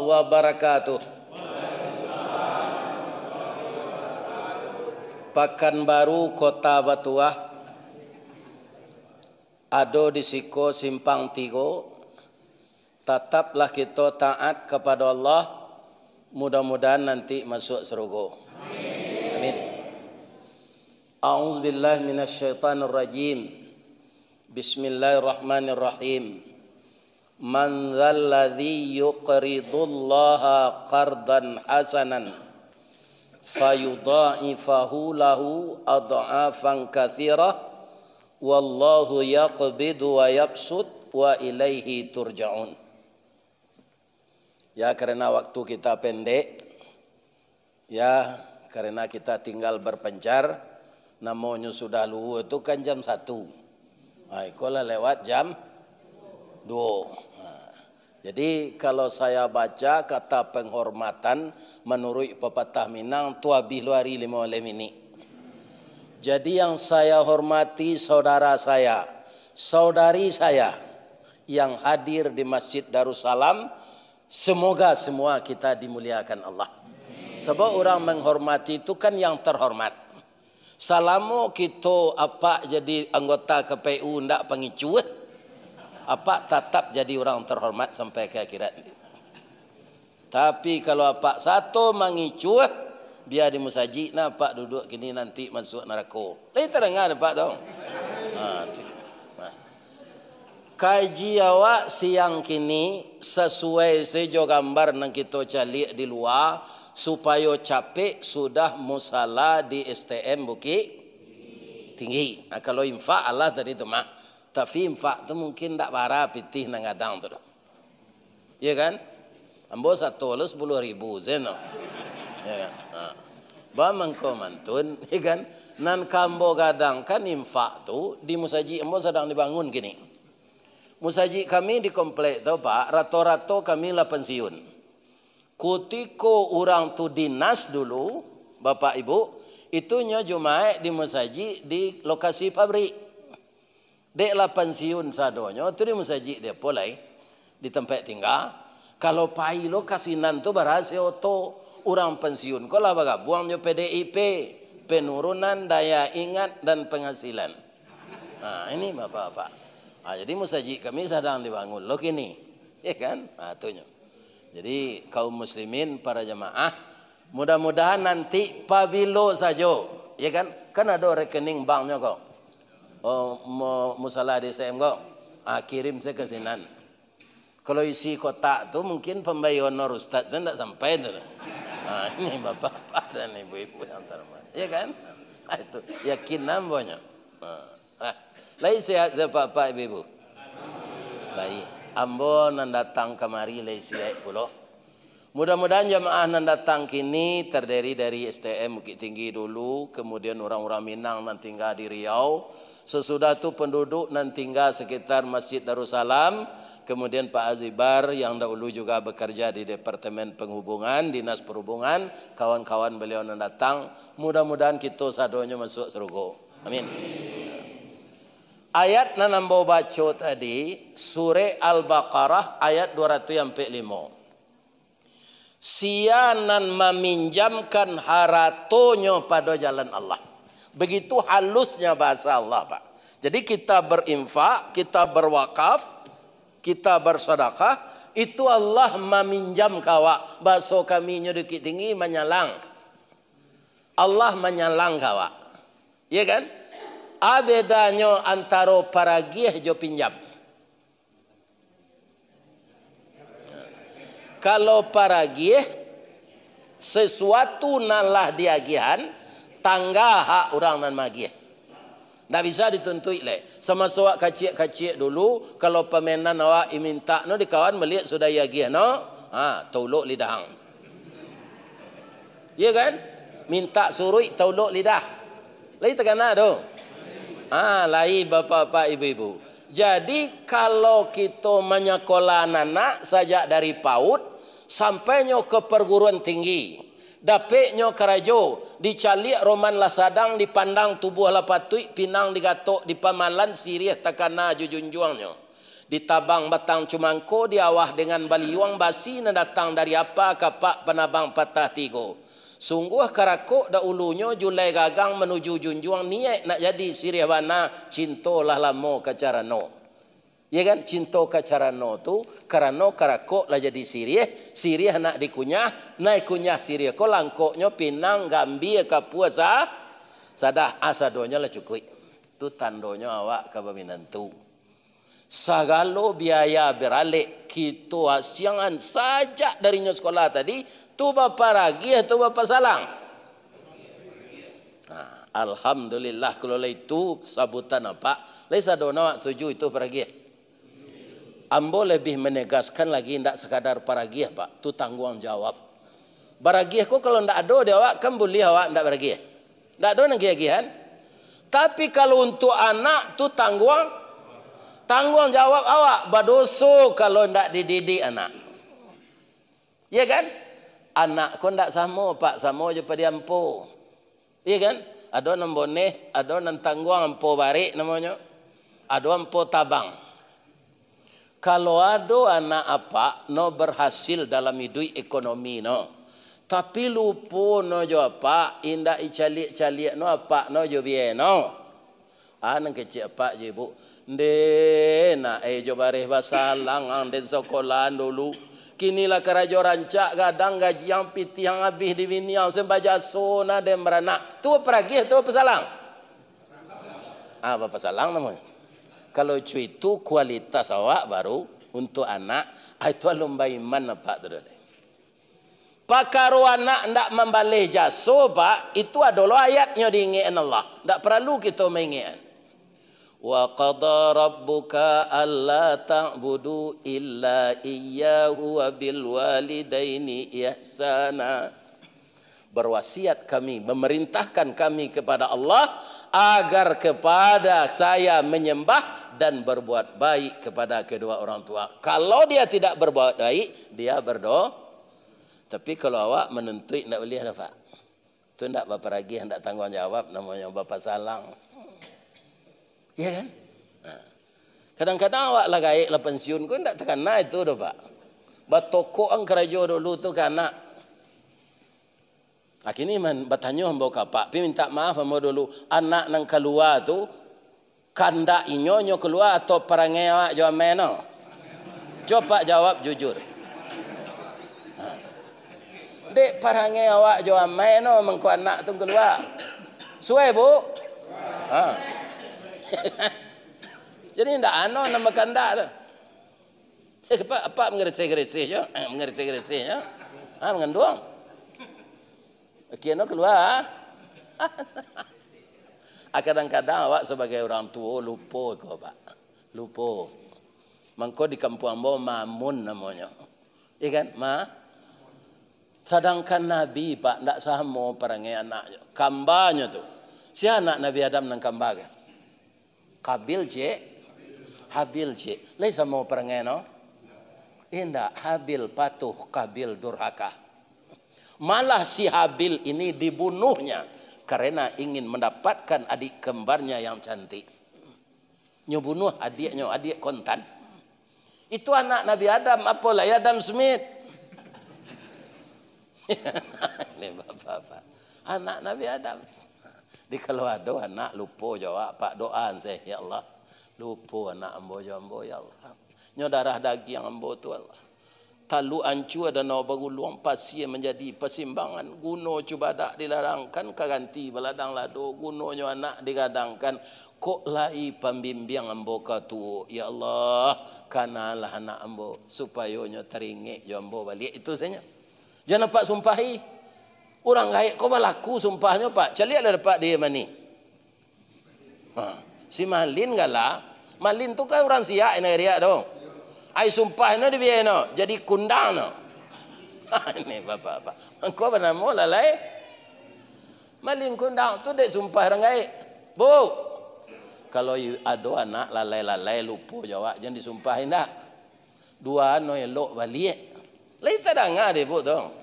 wabarakatuh. Pekanbaru Kota Batuah, ado di siko simpang tigo. Tetaplah kita taat kepada Allah, mudah-mudahan nanti masuk surga. Amin. A'udzubillahi minasyaitonirrajim. Bismillahirrahmanirrahim. Man dzalladzi yuqridullaha qardan hasanan fayudha'ifahu lahu adha'afan katsirah wallahu yaqbidu wa yabsut wa ilaihi turja'un. Ya, karena waktu kita pendek, ya karena kita tinggal berpencar, namanya sudah luhur itu kan jam 1. Nah, ikolah lewat jam 2. Nah, jadi kalau saya baca kata penghormatan menurut pepatah Minang, tua biluari 5 ini. Jadi yang saya hormati saudara saya, saudari saya yang hadir di Masjid Darussalam, semoga semua kita dimuliakan Allah. Sebab orang menghormati itu kan yang terhormat. Selama kita apa jadi anggota KPU ndak pengicu, apa tetap jadi orang terhormat sampai ke akhirat. Tapi kalau apa satu mengicu, biar di musaji, nah pak duduk gini nanti masuk neraka. Lain terdengar pak dong. Kaji awak siang kini sesuai sejo gambar nang kita cari di luar supaya capek sudah musala di STM Bukit Tinggi. Nah, kalau infak Allah tadi itu mah, tapi infak tu mungkin tak para pitih nang adang tu. Ya kan? Ambo satu lu 10.000 zeno. Ya kan? Ba mangko mantun, ya kan? Nan kambo gadang kan infak tu di musaji ambo sedang dibangun gini. Musaji kami di komplek tu pak, rato-rato kami lah pensiun. Kutiko orang tu dinas dulu, bapak ibu, itunya Jumaat di musaji di lokasi pabrik. Dek lah pensiun sadonyo, tu di musaji dia polai di tempat tinggal. Kalau pai lo kasinan tu berhasil oto orang pensiun. Kalau bagabungnya PDIP, penurunan daya ingat dan penghasilan. Nah ini bapak-bapak. Nah, jadi musaji kami sedang dibangun loh kini, ya kan? Nah, itunya. Jadi kaum muslimin para jemaah, mudah-mudahan nanti pabilo saja, ya kan? Kan ada rekening banknya kok. Oh, musala DSM kok. Kirim saya ke sinan. Kalau isi kotak tu mungkin pembayaran Ustaz saya tidak sampai tu. Nah, ini bapak-bapak dan ibu-ibu yang terhormat, ya kan? Nah, itu yakin namanya. Lai sehat bapak ibu. Lai ambo nan datang kemari lai sehat pulo. Mudah-mudahan jemaah nan datang kini terdiri dari STM Bukit Tinggi dulu, kemudian orang-orang Minang nan tinggal di Riau. Sesudah itu penduduk nan tinggal sekitar Masjid Darussalam, kemudian Pak Azibar yang dahulu juga bekerja di Departemen Penghubungan, Dinas Perhubungan, kawan-kawan beliau nan datang. Mudah-mudahan kita sadonya masuk surga. Amin. Ayat nan ambo baca tadi surah Al-Baqarah ayat 205. Sianan meminjamkan haratonyo pada jalan Allah. Begitu halusnya bahasa Allah, Pak. Jadi kita berinfak, kita berwakaf, kita bersedekah, itu Allah meminjam kawa. Bahasa kami Bukit Tinggi menyalang. Allah menyalang kawa. Ya kan? Bedanya antara paragih jo pinjam. Kalau paragih sesuatu nalah diagihan, tangga hak orang nan magih. Tak bisa dituntut le. Sama suak kacik-kacik dulu, kalau pemenan awak minta no di kawan melihat sudah agih no, tauluk lidah. Ya kan? Minta surui tauluk lidah. Lai tegana do. Lai bapak-bapak ibu-ibu. Jadi kalau kita menyekolah anak sajak dari PAUD sampainya ke perguruan tinggi, dapetnya kerajo, dicalik roman lasadang, dipandang tubuh lapatui, pinang digatok, di pamalan sirih takana jujunjuangnya. Ditabang batang cumangko diawah dengan baliuang basi na datang dari apa kapak penabang patah tigo. Sungguh karakok da ulunya julai gagang menuju junjuang niat nak jadi sirih wana cintolah lamo kacarano. Ya kan, cinta kacarano tu karena karakok lah jadi sirih nak dikunyah, naik kunyah sirih ko langkoknya pinang gambi kapuasa sadah asadonya lah cukup. Tu tandonya awak kabaminantu. Sagalo biaya beralik kita asiangan saja darinya sekolah tadi tu bapa ragi atau bapa salang. Nah, alhamdulillah kalau itu sabutan apa? Laisa dona setuju itu peragi. Ambo lebih menegaskan lagi tidak sekadar paragi Pak, tu tanggung jawab. Baragi ko kalau ndak ada dia awak kan boleh awak ndak baragi. Ndak ada nang gigihan. Tapi kalau untuk anak tu tanggung jawab awak badoso kalau ndak dididik anak. Ya kan? Anak ko ndak sama Pak, sama je pada ampo. Ya kan? Ada nang boneh, ada nang tanggung ampo barik namanya. Ada ampo tabang. Kalau ada anak apa no berhasil dalam hidup ekonomi no. Tapi lupa no jo apa indak icalik-calik no apa no jo bien no. Nang kecil apa je ibu. De na jo bareh basalang ang den sekolah dulu. Kinilah kerajo rancak gadang gaji yang piti yang habis di biniang sembaja sona dem beranak. Tu peragi tu pesalang. Apa pesalang namanya? Kalau itu kualitas awak baru untuk anak itu lomba iman apa tu dah. Pakaru anak ndak membalih jasa Pak, itu adalah ayatnya diingatkan Allah. Ndak perlu kita mengingat. Wa qada rabbuka alla ta'budu illa iyyahu wa bil walidaini ihsana. Berwasiat kami, memerintahkan kami kepada Allah agar kepada saya menyembah dan berbuat baik kepada kedua orang tua. Kalau dia tidak berbuat baik, dia berdoa. Tapi kalau awak menuntut tidak boleh dah Pak. Itu tidak bapa ragih, tidak tanggung jawab, namanya bapa salang. Ya kan? Kadang-kadang awak lah gaik lah pensiun pun tidak terkena itu dah Pak. Batoko ang kerajo dulu tu kanak. Kini man bertanya hamba kapak, pi minta maaf hamba dulu anak nang keluar tu kandak inyonyo keluar atau perangai awak jawab mana? Coba jawab jujur. Dek perangai awak jawab mana mengko anak tu keluar? Suai bu? Jadi ndak ano nama kandak tu. Apa mengerti-gerti je? Mengerti-gerti je. Mengenduang. Kena keluar. Kadang-kadang awak sebagai orang tua lupa kau Pak. Lupa. Mangko di kampung ambo mamun namanya. Iya kan? Sedangkan Nabi Pak ndak sama perangai anaknya. Kambanya tu. Si anak Nabi Adam nang kamba ke? Kabil je. Habil je. Lain sama perangai no? Indah. Habil patuh, Kabil durhaka. Malah si Habil ini dibunuhnya karena ingin mendapatkan adik kembarnya yang cantik. Nyebunuh adiknya, adik kontan. Itu anak Nabi Adam, apalah Adam Smith. Ini bapak-bapak. Anak Nabi Adam. Di kalau ada anak lupa jawab Pak doaan saya ya Allah. Lupa anak ambo jambo ya Allah. Nyo darah daging ambo tu Allah. Talu ancu ada no baguluang pasien menjadi persimbangan guno cubadak dilarangkan kaganti beladang lado gunonyo anak digadangkan kok lai pembimbing ambo katu ya Allah kanalah anak ambo supaya nyo teringat jo ambo balik itu saja. Jangan Pak sumpahi orang gaik kau berlaku sumpahnya Pak celiak ada Pak dia mani. Si Malin galah Malin tu kan orang siak ini riak dong. Ai sumpah no di bieno jadi kundang no. Ini bapak-bapak. Engkau bernama lalai. Malin kundang tu dek sumpah rangai. Bu. Kalau ada anak lalai-lalai lupa jawab jangan disumpahin dak. Dua no elok balik. Lai tadanga de bu dong.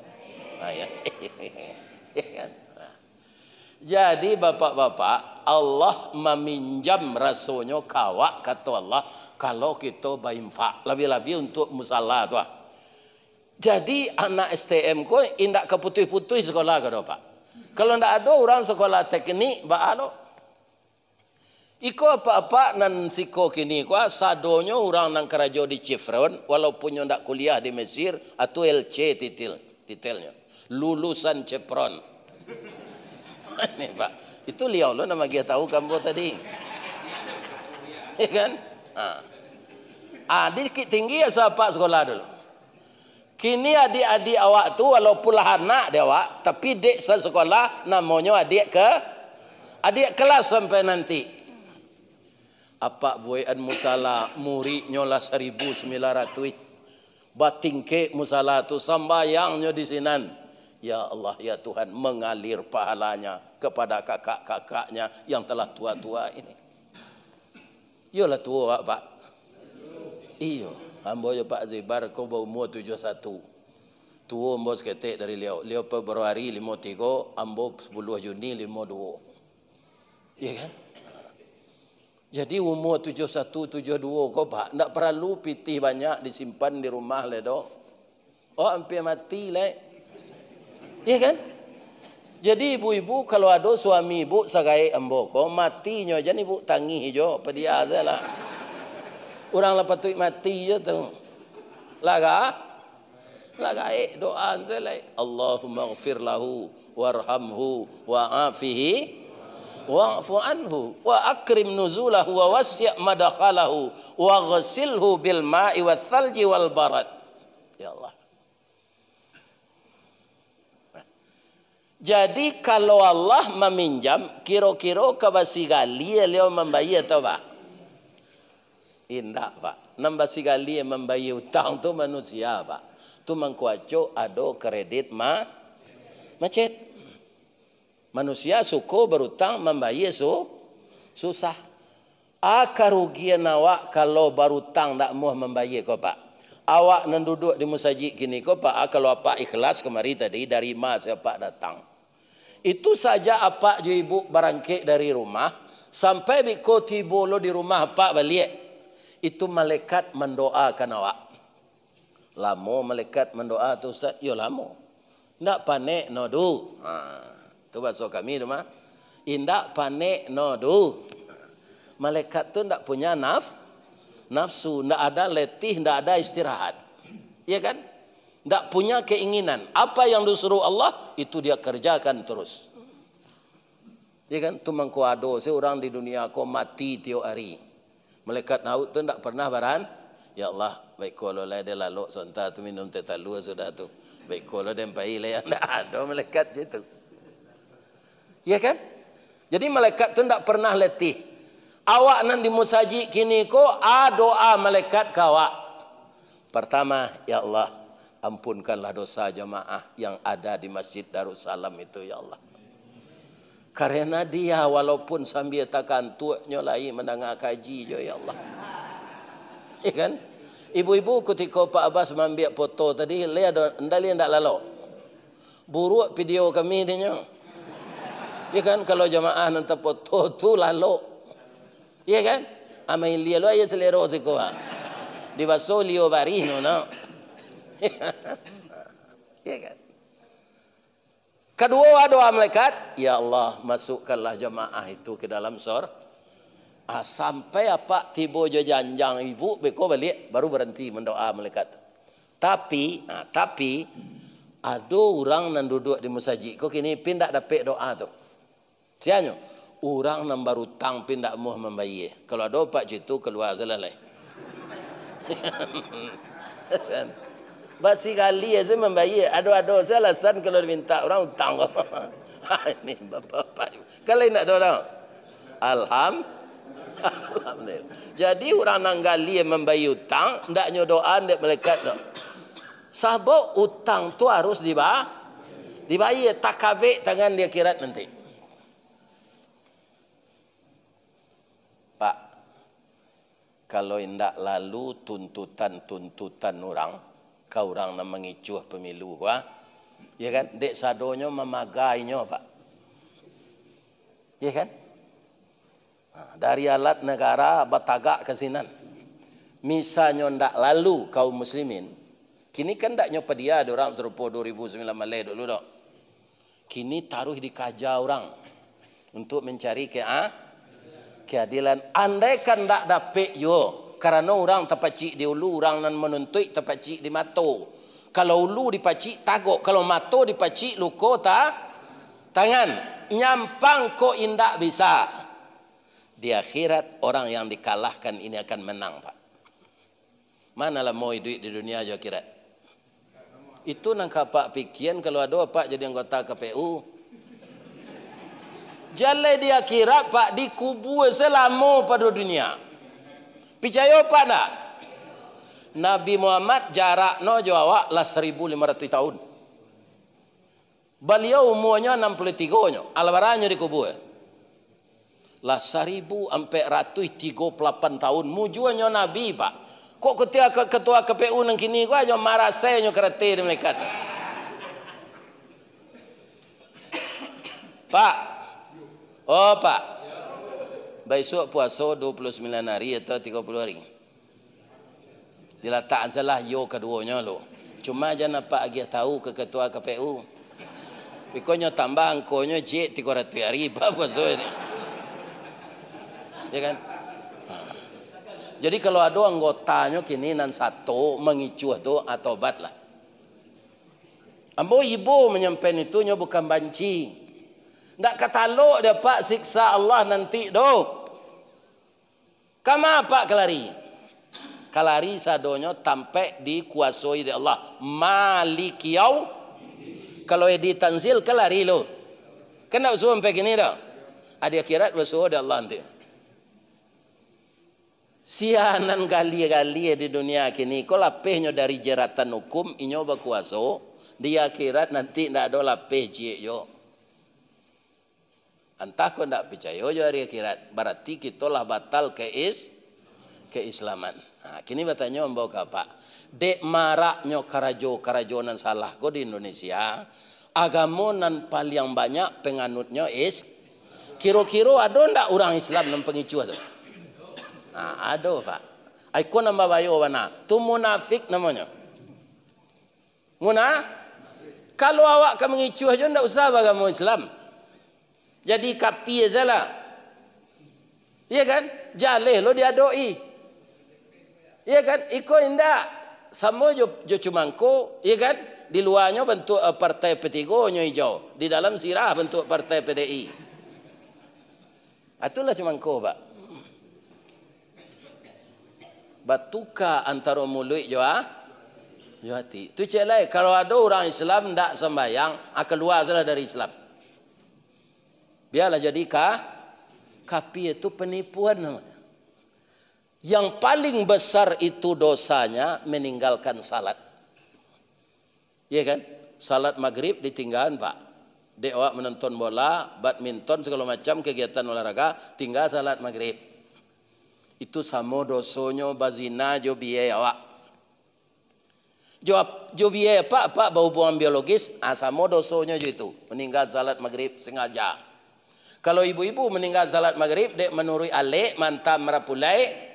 Ya. Jadi bapak-bapak Pak, Allah meminjam rasanya kawak kata Allah kalau kita berinfak lebih-lebih untuk musalla tu. Jadi anak STM ko indak keputih-putih sekolah kado Pak. Kalau ndak ada orang sekolah teknik baalo. Iko apa-apa nan siko kini ko sadonyo orang nang kerajo di Chevron walaupun ndak kuliah di Mesir atau LC titelnya. Lulusan Chevron. Ini Pak. Itu liau lo nama dia tahu kamu tadi. Ya kan? Dikit tinggi ya siapa sekolah dulu. Kini adik-adik awak tu walaupun lah anak dia awak, tapi dek sekolah namanya adik kelas sampai nanti. Apa buayan musala muridnya lah 1.900. Batingke musala tu sambayangnya di sinan. Ya Allah, ya Tuhan, mengalir pahalanya kepada kakak-kakaknya yang telah tua-tua ini. Yolah tua Pak. Iyo, ambo yo Pak Zibar ko umur 71. Tua ambo seketik dari Liau Februari 53, ambo 10 Juni 52. Iya kan? Jadi umur 71, 72 ko Pak, ndak perlu pitih banyak disimpan di rumah le do. Oh, hampir mati le. Iya kan? Jadi ibu-ibu kalau ada suami ibu sagai amboko matinya aja nih ibu tangi jo pedia lah. Orang lepas tu mati je tu. Laga doa selai. Allahumma ghfir lahu warhamhu wa'afihi wa'fu anhu wa akrim nuzulahu wa wasi' madakhalahu wa ghasilhu bil ma'i wal thalji wal barad. Ya Allah. Jadi kalau Allah meminjam, kira-kira kabasigali dia membayar atau Pak? Indah Pak. Nambasigali membayar hutang tu manusia Pak. Tu mengkuaco ada kredit macet. Manusia suko berutang membayar susah. Kerugian awak kalau berutang tak mau membayar kau Pak. Awak nan duduk di masjid gini kau Pak. Kalau apa ikhlas kemari tadi dari mas Pak datang. Itu saja apa je ibu barangkit dari rumah sampai biko tibo lo di rumah apa balik. Itu malaikat mendoakan awak. Lamo malaikat mendoa tu Ustaz, yo lamo. Ndak panek nodu. Tu bahasa kami rumah. Indak panek nodu. Malaikat tu ndak punya nafsu, ndak ada letih, ndak ada istirahat. Iya kan? Tidak punya keinginan. Apa yang disuruh Allah, itu dia kerjakan terus. Ya kan? Itu mengkuado. Seorang di dunia kau mati tiap hari. Malaikat naut tu tidak pernah baran. Ya Allah, baik kalau lah dia lalu sonta tu minum tetalu sudah tu. Baik kalau dia empai lah. Tidak ada malaikat situ. Ya kan? Jadi malaikat tu tidak pernah letih. Awak nan di musajid kini ko doa malaikat kawak. Pertama, ya Allah, ampunkanlah dosa jemaah yang ada di Masjid Darussalam itu ya Allah. Karena dia walaupun sambil takan tuaknya lagi mendengar kaji jo ya Allah. Ya kan? Ibu-ibu ketika Pak Abbas mengambil foto tadi, lihat ndak lalu. Buruk video kami dia. Ya kan kalau jemaah nanti foto tu lalu. Ya kan? Amai lihat lo aja selera sikoa. Di baso lio barino no. Ya kan? Kedua doa malaikat, ya Allah masukkanlah jemaah itu ke dalam sampai apa tiba je janjang ibu beko balik baru berhenti mendoa malaikat. Tapi ada orang nan duduk di masjid kok kini pindah dapat doa tu. Sianya orang nan baru tang pindah mau membayar. Kalau ada pak jitu keluar selesai. Basi kali saya membayar. Ada saya alasan kalau minta orang utang. Ini bapak. Kalau nak ada orang. Alhamdulillah. Jadi orang nanggali membayar utang, ndaknya doa ndak malaikat dak. Sabuk utang tu harus dibayar. Tak kabeh tangan dia akhirat nanti. Pak, kalau indak lalu tuntutan orang, kau orang nak mengicuh pemilu gua, ya kan? Dek sadonyo memagainya Pak, ya kan? Dari alat negara batagak ke sinan. Misalnya ndak lalu kaum muslimin. Kini kan ndak nyopa dia ada orang serupa 2009 Malay dulu dok. Kini taruh di kaja orang untuk mencari keadilan. Andai kan ndak dapet yo, karena orang terpacik di ulu, orang nan menuntut terpacik di mato. Kalau ulu dipacik tagok, kalau mato dipacik luko tangan. Nyampang kok indak bisa. Di akhirat orang yang dikalahkan ini akan menang, Pak. Manalah mau duit di dunia aja akhirat. Itu nang kapak pikian kalau ada Pak jadi anggota KPU. Jalan di akhirat Pak dikubur selama pada dunia. Percaya Pak nak? Nabi Muhammad jarak no Jawa lah 1500 tahun. Beliau umurnya 63 albarannya dikubur. Lah 1438 tahun mujuannya Nabi Pak. Kok ketika ketua KPU nang kini gua aja marah saya nyo kereta di melekat. Pak. Oh Pak. Besok puasa 29 hari atau 30 hari. Diletakkan salah yo keduanya lo. Cuma aja nampak agak tahu ke ketua KPU. Pokoknya tambah angkonya je 300 hari apa puasa ini. Ya kan? Jadi kalau ada anggotanya kini nan satu mengicu atau obat lah. Ambo ibu menyampaikan itu nya bukan banci. Ndak katalog dia Pak siksa Allah nanti do. Kama Pak kelari. Kelari sadonyo tampe dikuasai oleh Allah. Malikiyau. Kalau di tanzil kelari lo. Kena usul sampai gini dah. Ada akhirat usul dari Allah nanti. Sianan gali-gali di dunia kini ko lapehnya dari jeratan hukum inyo berkuasa di akhirat nanti ndak ada lapeh cie yo. Entah ko ndak percaya yo hari akhirat berarti kita lah batal keislaman. Nah, kini bertanya mbok apa? Dek maraknya karajo-karajonan salah ko di Indonesia. Agama nan paling banyak penganutnya kira-kira ada ndak orang Islam nan pengicu tu? Nah, ada Pak. Aku nama bayo wana. Tu munafik namanya. Kalau awak kamu mengicu aja ndak usah agama Islam. Jadi kapi aja lah. Iya kan? Jaleh lo dia doi. Iya kan? Iko indak. Sama jo cumangko. Iya kan? Di luarnya bentuk partai P3 hijau. Di dalam sirah bentuk partai PDI. Itulah cumangko Pak. Batuka antara mulut jo hati. Tu cek lain. Kalau ada orang Islam tak sembahyang, akan keluar salah dari Islam. Biarlah jadi kapi itu penipuan namanya. Yang paling besar itu dosanya meninggalkan salat. Iya kan? Salat maghrib ditinggalkan Pak. Dek awak menonton bola, badminton segala macam kegiatan olahraga, tinggal salat maghrib. Itu sama dosonya bazina jo biaya awak. Jo biaya Pak berhubungan biologis, sama dosonya jo itu. Meninggal salat maghrib sengaja. Kalau ibu-ibu meninggal salat maghrib, dek menurut alik, mantam merapulai,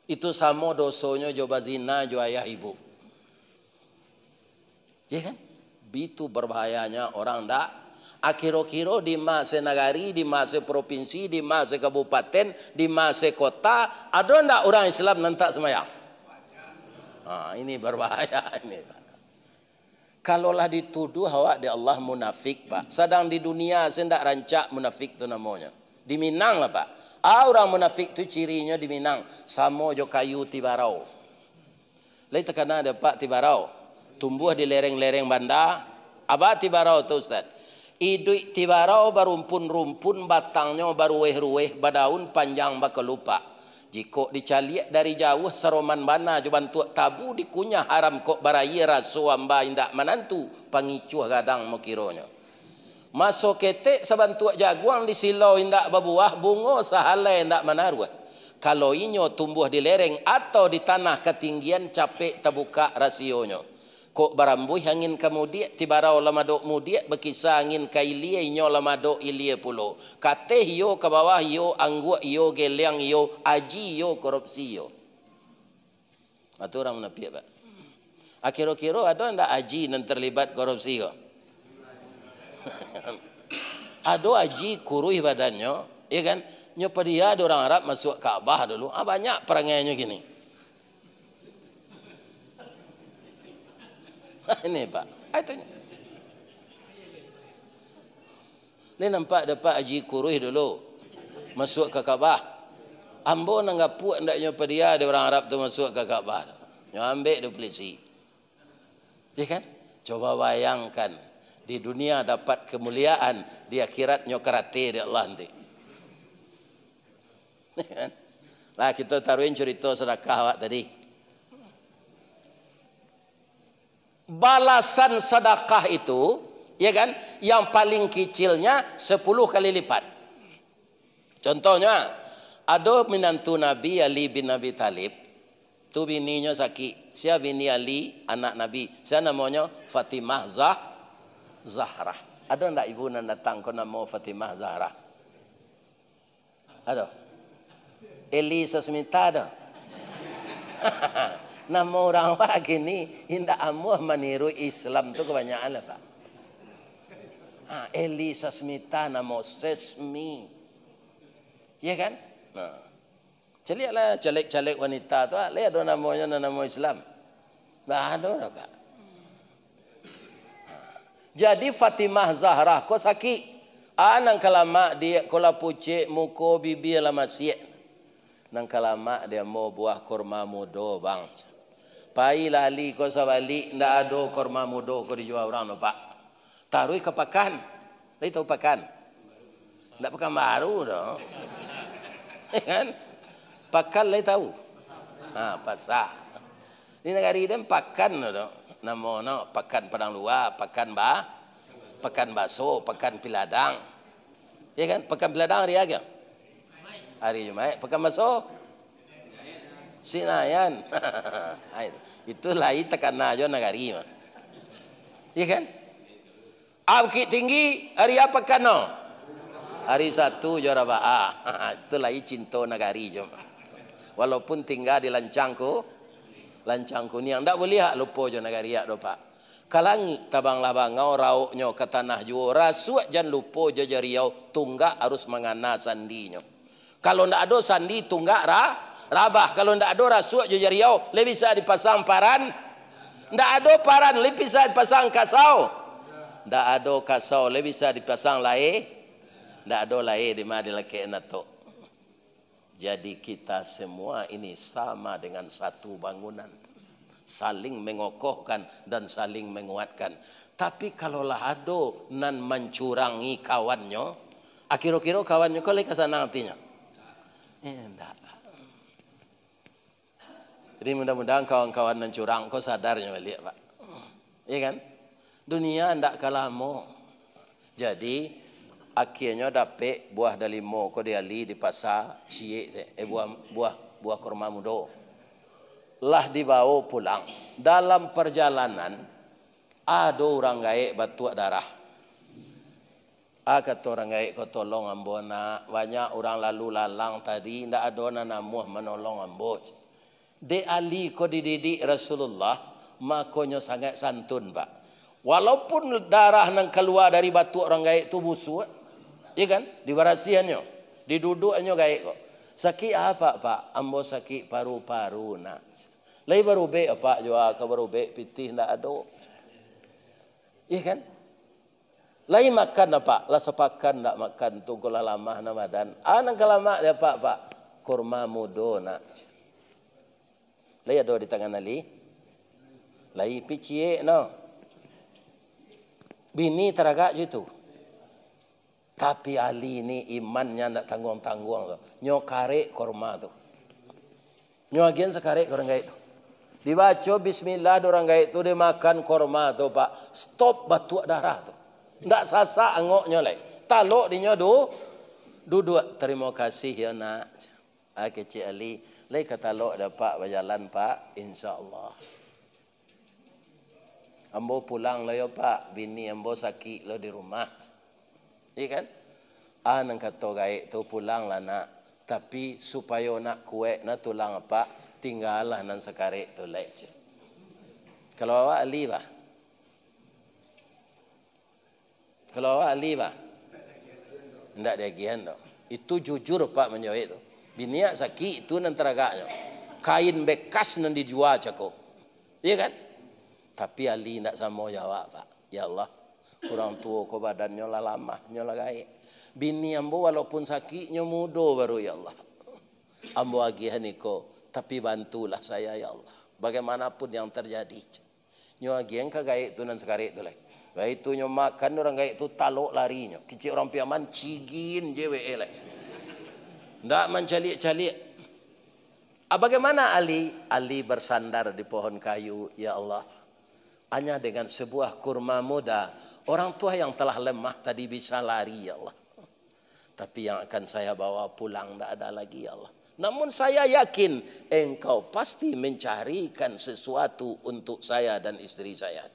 itu sama dosonya jo bazina jo ayah ibu. Ya kan? Itu berbahayanya orang dak. Akhir-akhir di masa negari, di masa provinsi, di masa kabupaten, di masa kota, ada ndak orang Islam nantak semayang? Ini berbahaya ini. Kalaulah dituduh awak di Allah munafik Pak. Sedang di dunia saya ndak rancak munafik itu namanya. Di Minang lah Pak. Orang munafik itu cirinya di Minang. Sama jo kayu tibarau. Lain terkena ada Pak tibarau. Tumbuh di lereng-lereng banda. Apa tibarau itu Ustaz? Idui tibarau barumpun-rumpun batangnya baruweh-ruweh badaun panjang bakelupa. Jika dicaliak dari jauh seroman bana juban tuak tabu dikunyah haram kok baraya rasu amba indak menantu pangicuh gadang mokironya. Masuk ketek sabantuak jaguang di silau indak babuah bungo sahalai indak menaruh. Kalau inyo tumbuh di lereng atau di tanah ketinggian capek terbuka rasionya. Kok barambui angin kemudian tibarau lamadok mudia bekisah angin kailia inyo lamadok ilia pulo. Kate yo ke bawah yo angguk yo geliang yo aji yo korupsi yo. Itu orang munafik pak. Akhir-akhir ada ndak aji yang terlibat korupsi kok. Ada aji kurui badannya, ya kan? Nyopa dia ada orang Arab masuk Ka'bah dulu. Banyak perangainya gini. Ini pak, tanya. Ini nampak dapat haji kurui dulu masuk ke Kaabah. Ambo nanggap puak ndak nyopa dia ada orang Arab tu masuk ke Kaabah. Nyo ambil do polisi. Ya kan? Coba bayangkan di dunia dapat kemuliaan, di akhirat nyo karate di Allah nanti. Lah kita taruhin cerita sedekah awak tadi. Balasan sedekah itu, ya kan, yang paling kecilnya 10 kali lipat. Contohnya, ada menantu Nabi Ali bin Abi Talib, tu bininya sakit. Siapa bini Ali, anak Nabi? Siapa namanya? Fatimah Zahra. Ada ndak ibu yang datang kau nama Fatimah Zahra? Ada. Eli Sasmita ada. Nama orang wak gini indah amuh meniru Islam tu kebanyakan lah pak. Eli Sasmita nama Sesmi, ya kan? Nah, celiaklah caleg-caleg wanita tu, lihat ada namanya nama Islam. Nah ada lah pak. Jadi Fatimah Zahra kau sakit. Nang kalama dia kola pucik muko bibi la masih. Nang kalama dia mau buah kurma mudo bang. Pai lali ko sabali ndak ada kurma mudo ko dijual orang no pak. Taruh ke pakan. Lai tahu pakan? Ndak pakan baru doh. Kan? Pakan lai tahu. Pasah. Di negara ini pakan doh. Nama pakan padang luar, pakan baso, pakan piladang. Ya kan? Pakan piladang hari apa? Hari Jumat. Pakan baso? Sinayan. Itu lain tekan aja negari mah. Ya kan? Bukit Tinggi hari apa kan no? Hari Sabtu juara ba'a. Itu lain cinta negari je. Walaupun tinggal di Lancangku ni yang tak boleh lupa je negari do pak. Kalangi tabang labangau rauknya ke tanah juo rasuak jangan lupa je Riau tunggak harus mengana sandinya. Kalau ndak ada sandi tunggak rabah. Kalau ndak ada rasuak je Riau lebih bisa dipasang paran. Ndak ada paran lebih bisa dipasang kasau. Ndak ada kasau lebih bisa dipasang lae. Ndak ada lae di mana dilake nato. Jadi kita semua ini sama dengan satu bangunan. Saling mengokohkan dan saling menguatkan. Tapi kalaulah ada nan mencurangi kawannya, akhir-akhir kawannya kau lagi kesana artinya. Enggak. Jadi mudah-mudahan kawan-kawan mencurang kau sadarnya balik pak. Iya kan? Dunia enggak kalah mo. Jadi akhirnya dapat buah dalimo kau diali di pasar cie buah kurma mudo. Lah dibawa pulang. Dalam perjalanan ada orang gaek batuk darah. Kata orang gaek kau tolong ambo nak. Banyak orang lalu lalang tadi ndak ada nanamuh menolong ambo. De ali kau dididik Rasulullah makonyo sangat santun pak. Walaupun darah nang keluar dari batuk orang gaek tu busuk, ya kan? Dibarasiannya, diduduknya gaek kok. Sakit apa pak? Ambo sakit paru-paru nak. Lai baru be apa jua ke baru be pitih ndak ada. Iya kan? Lai makan apa? Lah sepakan ndak makan tu kula lamah na badan. Nang kelama dia pak kurma mudo nak. Lai ada di tangan ali. Lai picie no. Bini teragak gitu. Tapi Ali ini imannya ndak tanggung-tanggung. Nyo karek kurma tu. Nyo agen sekarek orang gaek tu. Dibaca bismillah orang gaek tu dia makan kurma tu pak. Stop batuk darah tu. Ndak sasak angoknya lai. Talok dinyo duduk. Terima kasih ya nak. Kecil Ali. Lai kata talok dapat berjalan pak. InsyaAllah. Ambo pulang lah yo pak, bini ambo sakit lo di rumah. Iya kan? Nang kata gaik tu pulang lah nak. Tapi supaya nak kue na tulang apa, tinggallah nan sekarek tu lek. Kalau awak ali bah. Kalau awak ali bah. Ndak ada gian dah. Itu jujur pak menjawab itu. Bini sakit itu nan teragaknya. Kain bekas nan dijual cako. Iya kan? Tapi Ali tidak sama jawab pak. Ya Allah, orang tua ko badannya lah lama, nyola gaik. Bini ambo walaupun sakitnya mudo baru ya Allah. Ambo agihan niko, tapi bantulah saya ya Allah. Bagaimanapun yang terjadi. Nyo agihan ka gaik tu nan sekarek tu lah. Baik tu nyo makan orang gaik tu talok larinya. Kecil orang piaman cigin jewe elek. Ndak mencalik-calik. Bagaimana Ali? Ali bersandar di pohon kayu, ya Allah. Hanya dengan sebuah kurma muda, orang tua yang telah lemah tadi bisa lari, ya Allah. Tapi yang akan saya bawa pulang tidak ada lagi, ya Allah. Namun saya yakin engkau pasti mencarikan sesuatu untuk saya dan istri saya.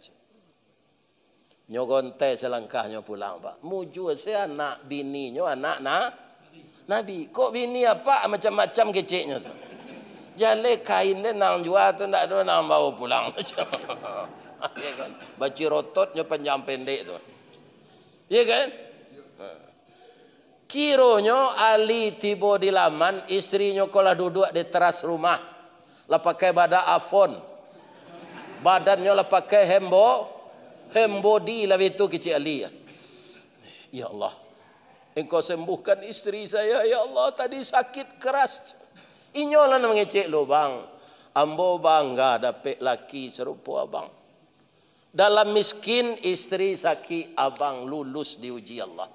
Nyogonte selangkahnya pulang, Pak. Muju saya anak bininya anak Nabi. Kok bini apa macam-macam keciknya tu. Jale kain dia nang jual tu ndak ada nang bawa pulang. Ya kan? Baci rototnya panjang pendek tu. Ya kan? Kironyo Ali tiba di laman, istrinya kolah duduk di teras rumah. Lah pakai bada afon. Badannya lah pakai hembodi lah itu kecil Ali. Ya Allah. Engkau sembuhkan istri saya ya Allah, tadi sakit keras. Inyolah mengecek lubang. Ambo bangga dapat laki serupa abang. Dalam miskin istri sakit abang lulus diuji Allah.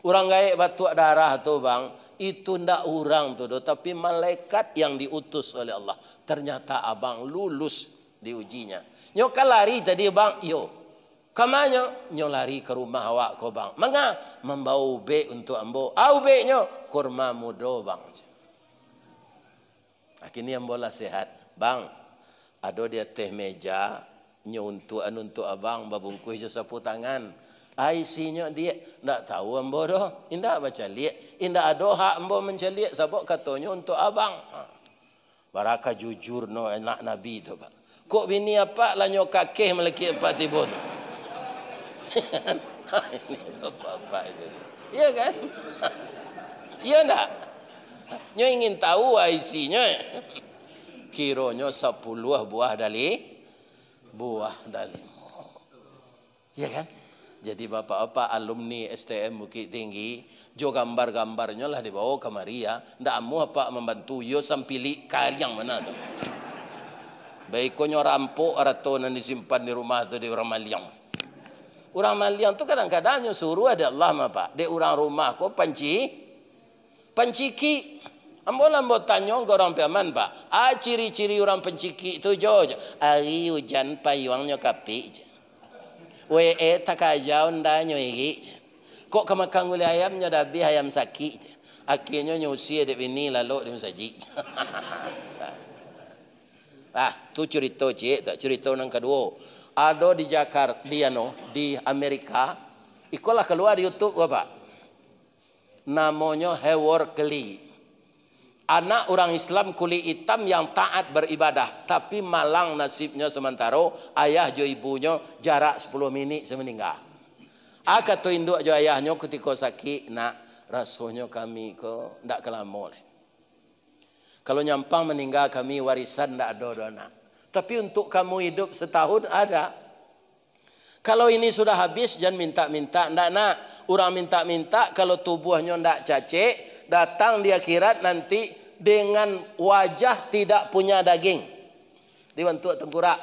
Orang gaik batuk darah tu bang, itu ndak orang tu tapi malaikat yang diutus oleh Allah. Ternyata abang lulus diujinya. Nyo lari tadi bang, yo. Kamanya nyo lari ke rumah awak ko bang. Manga membawa ube untuk ambo. Ube nyo kurma mudo bang. Akhirnya ambo lah sehat. Bang, ada dia teh meja nyo untuk abang babungkus je sapu tangan. Isinya dia ndak tahu ambo doh, indak baca liat, indak ada hak ambo menceliak sabok katanya untuk abang. Baraka jujur no anak Nabi tu pak. Kok bini apa lah nyo kakeh melaki apa tiba tu. Ini bapak itu. Iya kan? Iya ndak? Nyo ingin tahu isinya. Kironyo 10 buah dali. Ya kan? Jadi bapak-bapak alumni STM Bukit Tinggi, jo gambar-gambarnya lah dibawa ke Maria. Ndak amu apa membantu yo sampili kalian mana tu. Baik konyo rampok atau nan disimpan di rumah tu di orang Maliang. Orang Maliang tu kadang-kadang nyo suruh ada Allah apa. Di orang rumah ko panciki. Ambo tanya ke orang piaman pak, ciri-ciri orang penciki itu jo, hari hujan payungnya kapi, takajau ndak nyoigi, kok kemakan gulai ayamnya dabi ayam sakit, akhirnya nyusi ada ini lalu dia saji. Tu cerita cerita yang kedua, ada di Jakarta, di Amerika, ikolah keluar di YouTube bapak, namanya Howard Kelly. Anak orang Islam kulit hitam yang taat beribadah. Tapi malang nasibnya sementara. Ayah jo ibunya jarak 10 minit semeninggal. Kata induk jo ayahnya ketika sakit. Nak rasanya kami ke ndak kelama. Kalau nyampang meninggal kami warisan ndak ada nak. Tapi untuk kamu hidup setahun ada. Kalau ini sudah habis jangan minta-minta. Ndak nak. Orang minta-minta kalau tubuhnya ndak cacik. Datang di akhirat nanti dengan wajah tidak punya daging. Dibentuk tengkorak.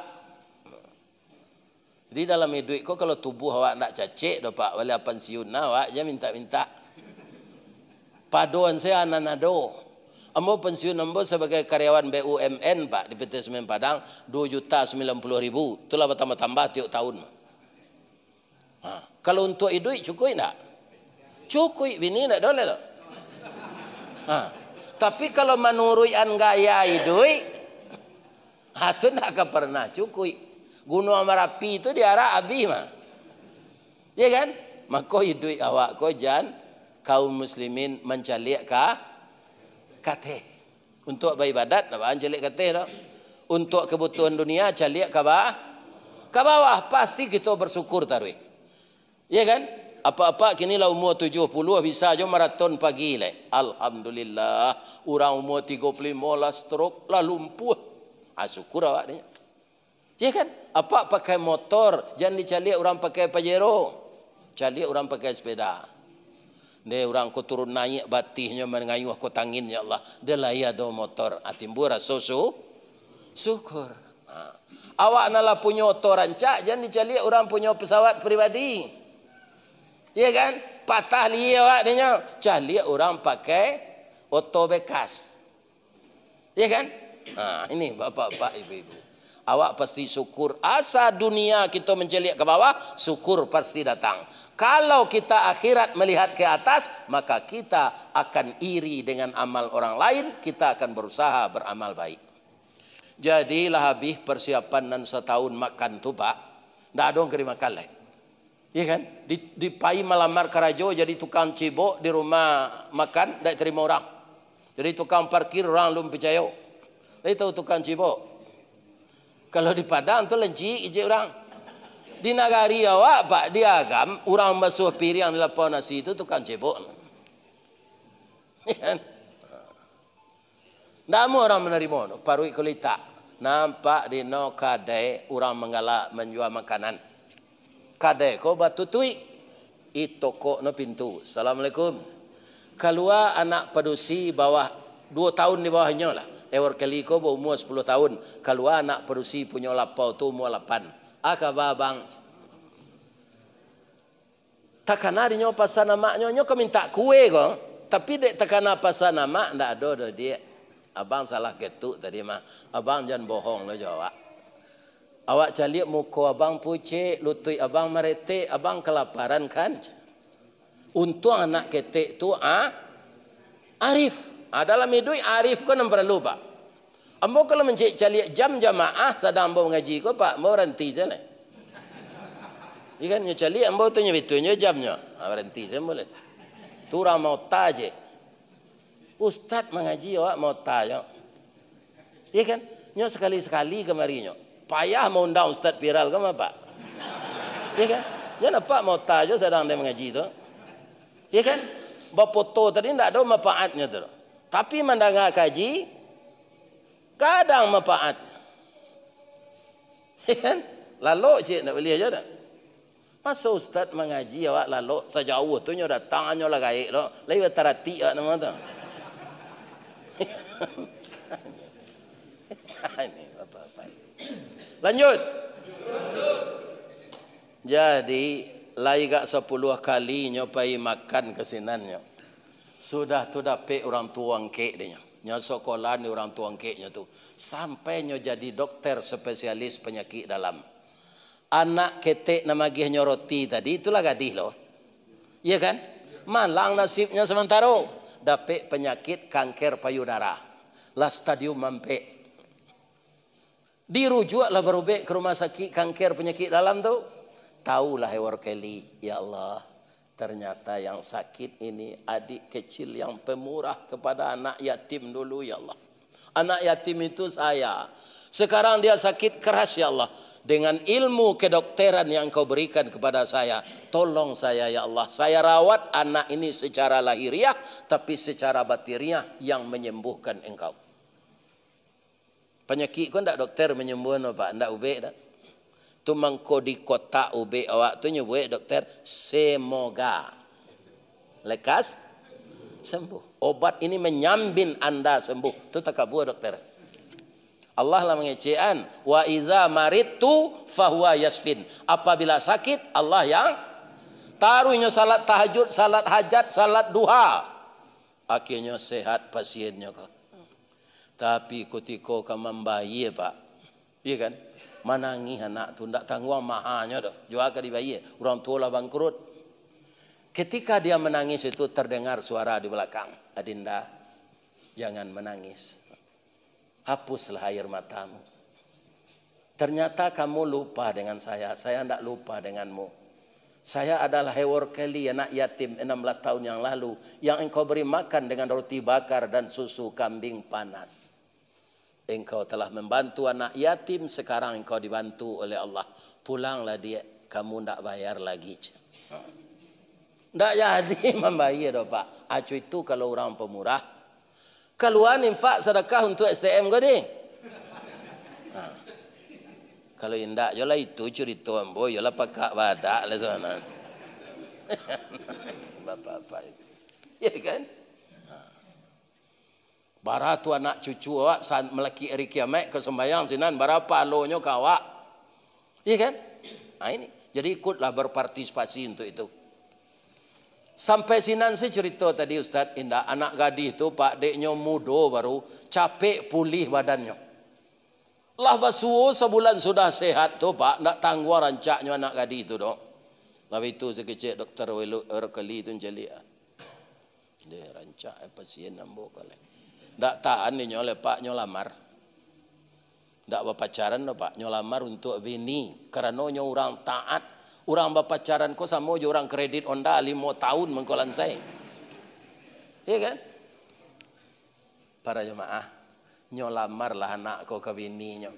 Jadi dalam hidup kau kalau tubuh awak nak cacik dapat wala pensiun awak je minta-minta. Paduan saya ananado. Ambo pensiun ambo sebagai karyawan BUMN Pak di PT Semen Padang 2.090.000. Itulah bertambah-tambah tiap tahun. Kalau untuk hidup cukup enggak? Cukup, bini enggak boleh loh. Tapi kalau menurut gaya hidup, itu tidak pernah cukup. Gunung Merapi itu di arah Abi mah. Ya kan? Maka hidup awak ko jan kaum muslimin mencalik kate. Untuk beribadat nak calik kate dah. Untuk kebutuhan dunia calik ke bawah pasti kita bersyukur tarui. Ya kan? Apa-apa kini lah umur 70 bisa aja maraton pagi le. Alhamdulillah. Orang umur 35 lah stroke lah lumpuh. Syukur awak ni. Ya kan? Apa pakai motor, jangan dicalik orang pakai Pajero. Calik orang pakai sepeda. Dia orang ko turun naik batihnya mengayuh ko tangin ya Allah. Dia lah ya do motor. Timbul rasa syukur. Awak nalah punya motor rancak, jangan dicalik orang punya pesawat pribadi. Ya kan? Patah liya awak dia. Calik orang pakai oto bekas. Ya kan? Ini bapak-bapak, ibu-ibu. Awak pasti syukur. Asa dunia kita menceliak ke bawah, syukur pasti datang. Kalau kita akhirat melihat ke atas, maka kita akan iri dengan amal orang lain. Kita akan berusaha beramal baik. Jadilah habis persiapan dan setahun makan tu pak. Tak ada orang kena makan lah. Ya kan? Di pai melamar kerajo jadi tukang cibok di rumah makan, tak terima orang. Jadi tukang parkir orang belum percaya. Itu tukang cibok. Kalau di Padang tu lenci ije orang. Di nagari awak pak diagam orang basuh piring di lapau nasi itu tukang cebok. Kan? Namun orang menerima parui kulita. Nampak di no kadai orang menggalak menjual makanan. Kadai ko batu tui. Itu kok no pintu. Assalamualaikum. Keluar anak pedusi bawah 2 tahun di bawahnya lah. Ewar kali ko umur 10 tahun. Keluar anak perusi punya lapau tu umur 8. Akaba bang. Takana dinyo pasan nama nyo minta kue ko. Tapi dek takana pasan nama ndak ada dia. Abang salah ketuk tadi mah. Abang jangan bohong lo jawab. Awak calik muka abang pucet, lutui abang merete, abang kelaparan kan? Untung anak ketek tu arif. Dalam hidup arif ko nan perlu pak. Ambo kalau mencik calik jam jamaah sedang ambo ngaji ko pak, mau renti je lah. Ikan nyo calik ambo tu nyo bitunya jamnya, renti je boleh. Tu orang mau taje. Ustaz mengaji awak mau taje. Iya kan? Nyo sekali-sekali kemari nyo. Payah mau undang ustaz viral ke apa? Iya kan? Jangan apa mau taje sedang dia mengaji tu. Iya kan? Bapoto tadi tidak ada manfaatnya tu. Tapi mendengar kaji, kadang manfaat. Kan? Lalu cik nak beli aja dah. Masa ustaz mengaji awak lalu sejauh tu nyo datang nyo lah gaik lo. Lain tarati awak nama tu. Ini apa-apa. Lanjut. Jadi lai gak 10 kali nyo pai makan kesinannya. Sudah tu dapat orang tua angkek dia. Nyo sekolah ni orang tua angkeknya tu. Sampai nyo jadi dokter spesialis penyakit dalam. Anak ketek nama gihnya roti tadi itulah gadis loh. Iya kan? Malang nasibnya sementara. Dapat penyakit kanker payudara. Lah stadium mampek. Dirujuklah berubah ke rumah sakit kanker penyakit dalam tu. Taulah hewar keli. Ya Allah. Ternyata yang sakit ini adik kecil yang pemurah kepada anak yatim dulu ya Allah. Anak yatim itu saya. Sekarang dia sakit keras ya Allah. Dengan ilmu kedokteran yang kau berikan kepada saya. Tolong saya ya Allah. Saya rawat anak ini secara lahiriah. Tapi secara batiniah yang menyembuhkan engkau. Penyakit kau tidak dokter menyembuhkan apa? Tidak ubek dah. Tu mangko di kota ube awak tu nyebut dokter semoga lekas sembuh. Obat ini menyambin anda sembuh. Tu takabur dokter. Allah lah mengecekan wa iza maritu fahuwa yasfin. Apabila sakit Allah yang taruhnya salat tahajud, salat hajat, salat duha. Akhirnya sehat pasiennya kok. Tapi ketika kamu membayi pak, iya kan? Manangi anak tu ndak tanggung mahanya dah. Jual ke dibayi. Orang tua lah bangkrut. Ketika dia menangis itu terdengar suara di belakang. Adinda, jangan menangis. Hapuslah air matamu. Ternyata kamu lupa dengan saya tidak lupa denganmu. Saya adalah Hewar Kelly, anak yatim 16 tahun yang lalu, yang engkau beri makan dengan roti bakar dan susu kambing panas. Engkau telah membantu anak yatim, sekarang engkau dibantu oleh Allah. Pulanglah dia, kamu tidak bayar lagi. Tidak jadi membayar, Pak. Acu itu kalau orang pemurah. Keluar infak sedekah untuk STM kau ni. Kalau indak, yolah itu cerita ambo, yolah pakak badak lah sana. Bapak-bapak itu. Ya kan? Bara tu anak cucu awak melaki hari kiamat ke sembahyang sinan, berapa alonyo ke awak. Ya kan? Nah ini. Jadi ikutlah berpartisipasi untuk itu. Sampai sinan saya cerita tadi Ustaz, indah anak gadis itu pak deknya mudo baru capek pulih badannya. Lah basuh sebulan sudah sehat tu pak, nak tangguh rancaknya anak gadis itu dok. Lalu itu sekecil doktor Erkeli itu jeli. Dia rancak pasien nambo kali. Tak tahan ni nyoleh pak nyolamar. Tak berpacaran no pak nyolamar untuk bini. Kerana orang taat. Orang berpacaran ko sama je orang kredit Honda 5 tahun mengkolan saya. Ya kan? Para jemaah, nyolamar lah anak ko ke bininya.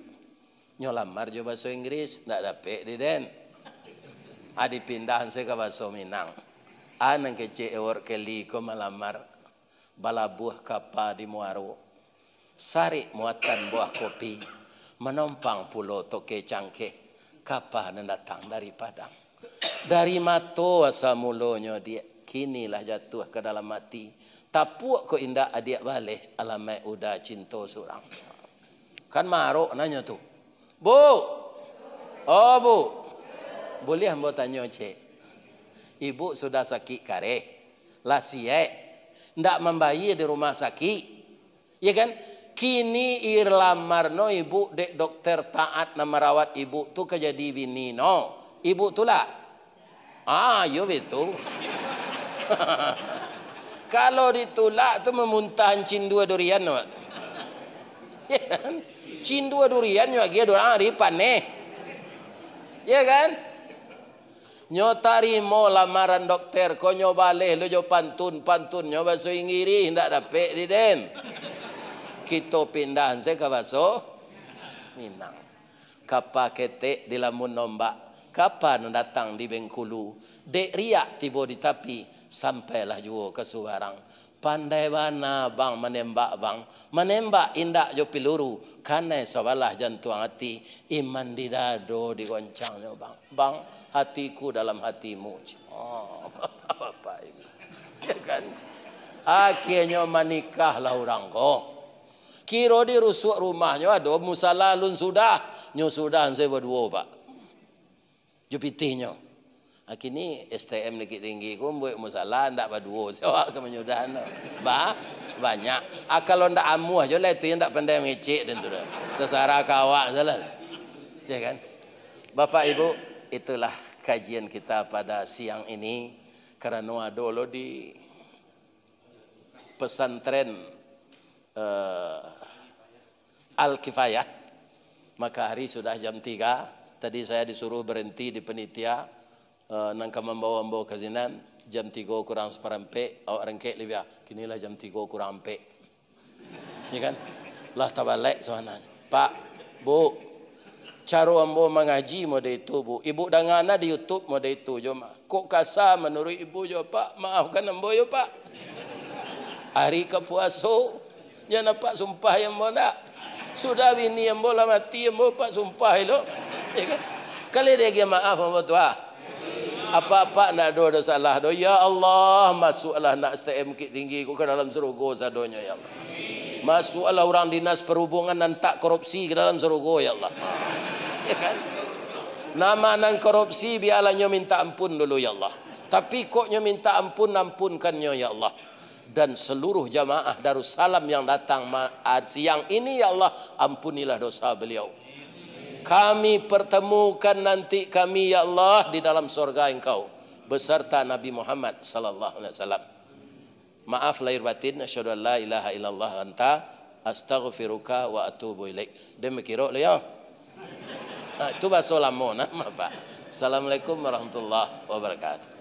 Nyolamar je bahasa Inggris, tak dapat di den. Adi pindahan saya ke bahasa Minang. Anang kecil Hewar Kelly ko malamar. Balabuh kapa di Muaro. Sari muatan buah kopi. Menompang pulau toke cangkeh. Kapah dan datang dari Padang. Dari mato asa mulonyo dia. Kinilah jatuh ke dalam mati. Tapuak ko indah adik balik. Alamai udah cinta surang. Kan maruk nanya tu. Bu. Oh bu. Boleh hamba tanya cik. Ibu sudah sakit kareh. Lah siap. Ndak membayi di rumah sakit. Ya kan? Kini irlamar no ibu dek dokter taat na merawat ibu tu kejadi bini no. Ibu tu lah. Yo betul. Kalau ditulak tu memuntah cin dua durian no. Cin dua durian yo lagi orang hari paneh. Ya kan? Nyo tarimo lamaran dokter ko nyo baleh lo jo pantun nyo bahasa Inggris ndak dapat di den. Kita pindahan saya ke bahasa Minang. Kapa ketek di lamun nombak. Kapan datang di Bengkulu. Dek riak tiba di tapi. Sampailah juga ke Subarang. Pandai mana bang menembak bang. Menembak indak jo peluru. Karena sebalah jantung hati. Iman di dado digoncangnya bang. Bang hatiku dalam hatimu. Oh bapak ibu. Ya kan. Akhirnya menikahlah orang kok. Kiro di rusuk rumahnya ada musala lun sudah. Nyo sudah saya berdua pak. Jupitinya. Kini STM dikit tinggi ku buat musala ndak berdua. Saya ke menyudah no. Banyak. Kalau ndak amuh aja lah itu yang ndak pandai ngecek dan tu dah. Terserah kawak salah. Ya kan? Bapak Ibu, itulah kajian kita pada siang ini karena ada lo di pesantren Al-Kifayah. Maka hari sudah jam 3. Tadi saya disuruh berhenti di penitia nangka membawa ke zinan. Jam 3 kurang seperempat awak rengkek lebih. Kinilah jam 3 kurang 4. Ya kan? Lah tabalik soalnya. Pak, Bu, cara ambo mengaji mode itu Bu. Ibu dangana di YouTube mode itu joma. Kok kasar menurut ibu jo Pak? Maafkan ambo yo Pak. Hari ke puasa jangan Pak sumpah yang mana. Sudah bini yang bola mati yang bola Pak sumpah itu. Ya kan? Kali dia maaf ambo tua. Apa-apa nak ada salah do. Ya Allah, masuklah nak STM tinggi ku ke dalam surga sadonya ya Allah. Masuklah orang dinas perhubungan dan tak korupsi ke dalam surga ya Allah. Ya kan? Nama nang korupsi biarlah nyo minta ampun dulu ya Allah. Tapi kok nyo minta ampun, ampunkannya ya Allah. Dan seluruh jamaah Darussalam yang datang siang ini ya Allah, ampunilah dosa beliau. Kami pertemukan nanti kami ya Allah di dalam surga Engkau beserta Nabi Muhammad sallallahu alaihi wasallam. Maaf lahir batin, asyhadu an la ilaha illallah anta astaghfiruka wa atubu ilaik. Demikian ya. Itu bahasa lamona, Pak. Assalamualaikum warahmatullahi wabarakatuh.